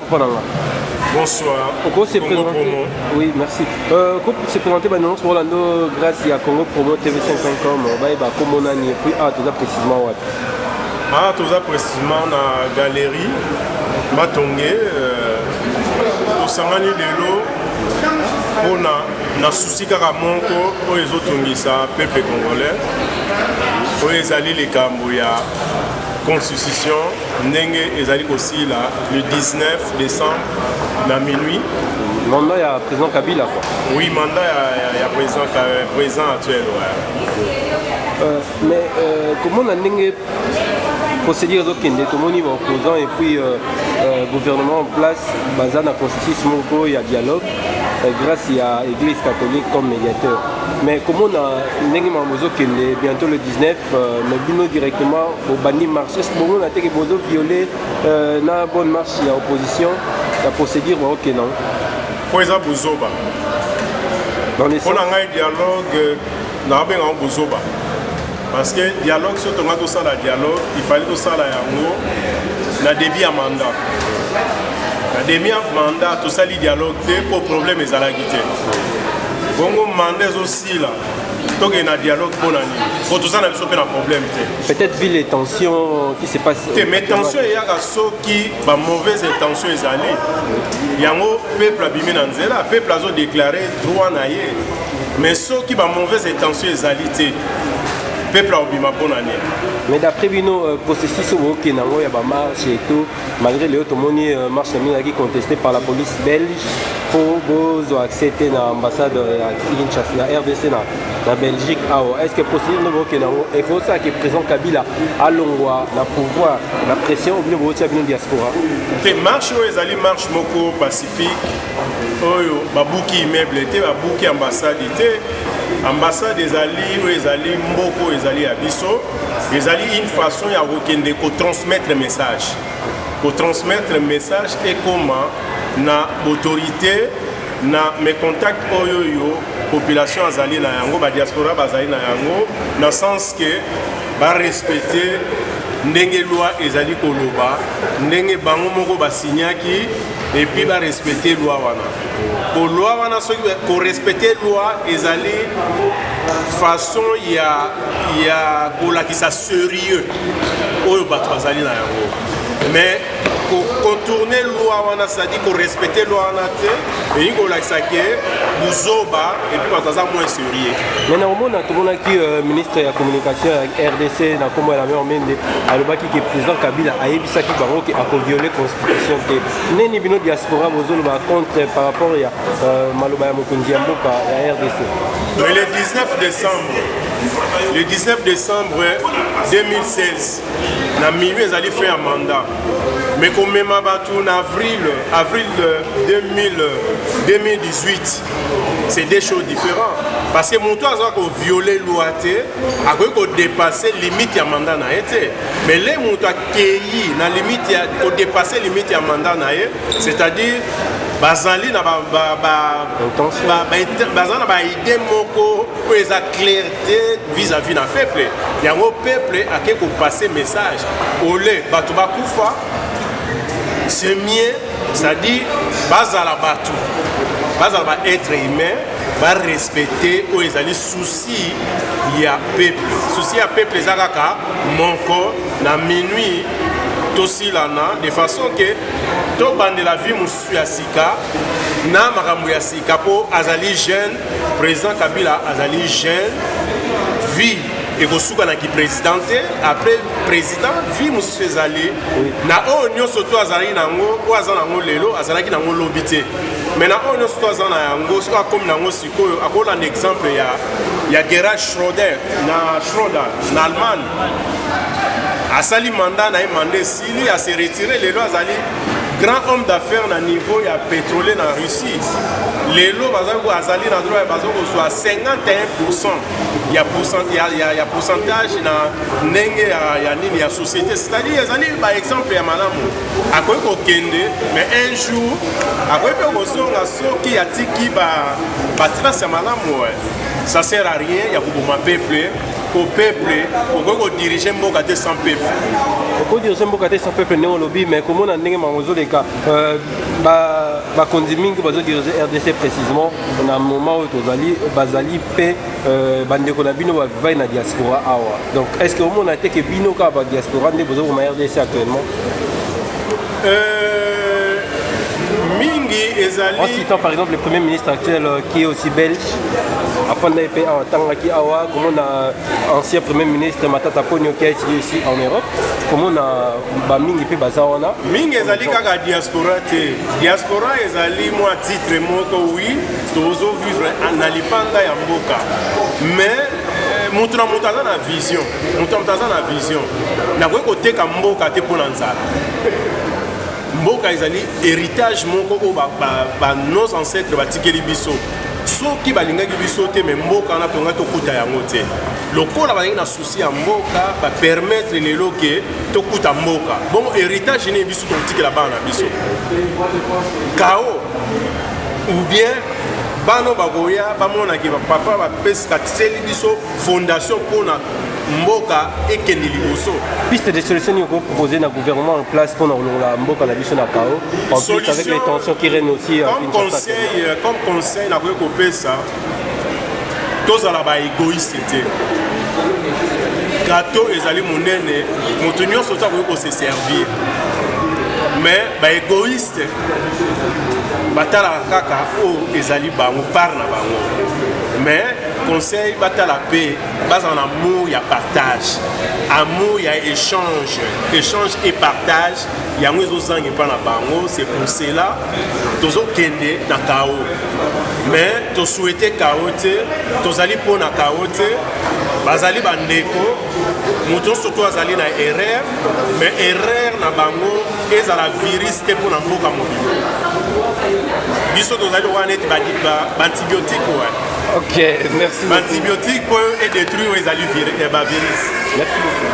Bonsoir. Congo Promo. Oui, merci. Comment se présenter maintenant sur Orlando grâce à Congo Promo TV5.com. Comment on a et puis tout ça précisément. Tout ça précisément dans la galerie Matongé. Au Sangani Lelo. On a souci car à Monko pour les autres peuple congolais. Pour les alliés les Cambouya. Constitution, Nenge et aussi là, le 19 décembre, à minuit. Mandat, il y a président Kabila quoi. Oui, mandat, il y a président actuel. Ouais. Mais comment on a Nenge procédure tout le monde opposant et puis gouvernement en place, basé dans la constitution, il y a dialogue grâce à l'église catholique comme médiateur. Mais comment on a bientôt le 19, mais directement au banni marche. Est-ce que on a été violé la bonne marche il y a opposition, la procédure ok non. Pour exemple, Bozoba. On a un dialogue dans le Bozoba. Parce que le dialogue, si on a tout ça, le dialogue, il fallait tout ça là, on a débit à mandat. Le débit à mandat, tout ça, le dialogue, c'est pour problème et à la guité. Bon, mandat aussi là. Donc il y a un dialogue pour l'année. Pour tout ça, on a un problème. Peut-être vu les tensions qui se passent. Mais tensions, il y a ceux qui ont mauvaises intentions. Il y a un peuple abîmé dans le peuple a déclaré droit à y. Mais ceux qui ont mauvaises intentions, peuple a bonne année. Mais d'après le processus au Kenya, il y a une marche et tout, malgré les autres marche qui contestée par la police belge pour accepter l'ambassade de la RDC en Belgique. Est-ce que c'est possible au Kenya et pour ça que le président Kabila a le pouvoir, la pression au niveau de la diaspora? Les marches, les marches pacifiques, les immeubles, les ambassades. Ambassade des alliés, les alliés Mboko, les alliés Abisso, les alliés une façon de transmettre le message. Pour transmettre le message et comment na autorité, na mes contacts oyoyo, population azali na yango, ba diaspora bazali na yango, dans le sens que ba respecter ndenge loi ezali koloba, ndenge bango moko ba signaki et puis ba respecter loi wana. Pour loi wana pour respecter loi ezali façon ya kola qui ça sérieux oyo bato bazali na yango. Mais pour contourner loi wana, c'est-à-dire pour respecter loi wana te et il ça que buzoba et puis bato bazali moins sérieux. Mais normalement tout le monde qui ministre de la communication RDC na kombo la même mende alobaki que président Kabila a yebisaki bango ki a violer constitution te. Neni bino diaspora bozolo ba contre par rapport à maloba ya mokonzi ya mboka ya RDC. Le 19 décembre 2016, na milieu ezali fait un mandat. Mais comme même en avril 2018, c'est des choses différentes. Parce que mon toit a violé la loi, a dépassé la limite du mandat. Mais les moutons qui ont dépassé la limite du mandat, c'est-à-dire bazali na idée moko pour les clarté vis-à-vis d'un peuple. Il y a un peuple à qui on passe message. Olé batuba kufa c'est mieux, c'est-à-dire bazala batu, bazala être humain, va respecter ou les alliés soucis il y a peuple. Souci à peuple les agaka monko na minuit aussi là de façon que tout bande la vie monsieur Asika na makambo ya sika po azali jeune président Kabila azali jeune vie et kosuka na ki présidenté après président vie monsieur Zali na onyo surtout azali nango ou azana ngo lelo azalaki nango lobité mais na onyo surtout azana yango soit comme nango sikoyo akola un exemple ya Gerhard Schröder na Allemagne. Asali mandat na mandé Sili a se retiré les lois azali grand homme d'affaires na niveau ya pétrolier na Russie. Les lois bazako azali na droit bazako soit 51%. Il y a pourcentage na ndenge ya nini ya société, c'est-à-dire azali par exemple ya malamu akoy ko kende mais un jour akoy pe ko songa soki ya tiki ba trace ya malamu ça sert à rien ya kuboma peuple au peuple pour diriger mboka te sans peuple. Pour diriger mboka te sans peuple néo lobby mais comment on ndenge mangozo les cas ba kondimingi bazo diriger RDC précisément on a un moment où tozali bazali pe bandeko na bino ba vai na diaspora awa. Donc est-ce que au moment on a été que bino ka ba diaspora ndé bazo ma RDC actuellement? En citant par exemple le Premier ministre actuel qui est aussi belge, afin d'être en Tangaki Awa, comme on a ancien Premier ministre Matata Ponyo qui a étudié ici en Europe, comme on a Mingi Pe Bazawana. Mingi ezali kaka diaspora te. Diaspora ezali moi titre moko oui, tozo vivre na lipanda ya mboka. Mais mutu na mutu aza na vision. Mutu na mutu aza na vision. Na koki koteka mboka te mpona nzala. Mboka ezali héritage moko o ba nos ancêtres batikeli biso soki balingaki biso te mais mboka na tonga tokuta yango te lokola balingi na souci ya mboka ba permettre lelo ke tokuta mboka bon héritage ne biso totikela bana na biso kao ou bien bano bagoya bamona ki papa bapesi katiseli biso fondation mpona mboka ekende liboso. Piste de solution qu'on proposé dans le gouvernement en place pour la mboka na biso na kao. En plus avec les tensions qui règnent aussi comme conseil na ko pesa tozala ba égoïste te. Gâteau ezali monene, moto nyonso ta ko se servir. Mais ba égoïste batala kaka o ezali bango par na bango. Mais conseil batala paix, base en amour, il y a partage. Amour, il y a échange. Échange et partage. Il y a des gens qui parlent à bango. C'est pour cela que nous kende na kao. Mais tu souhaites kaote, tu allais pour na kaote, bazali bandeko, mouton surtout azali na erreur, mais erreur na bango, et à la virus pour na mboka mobile. Biso tu allais voir net antibiotique ouais. Ok, merci. L'antibiotique peut détruire les virus. Merci beaucoup.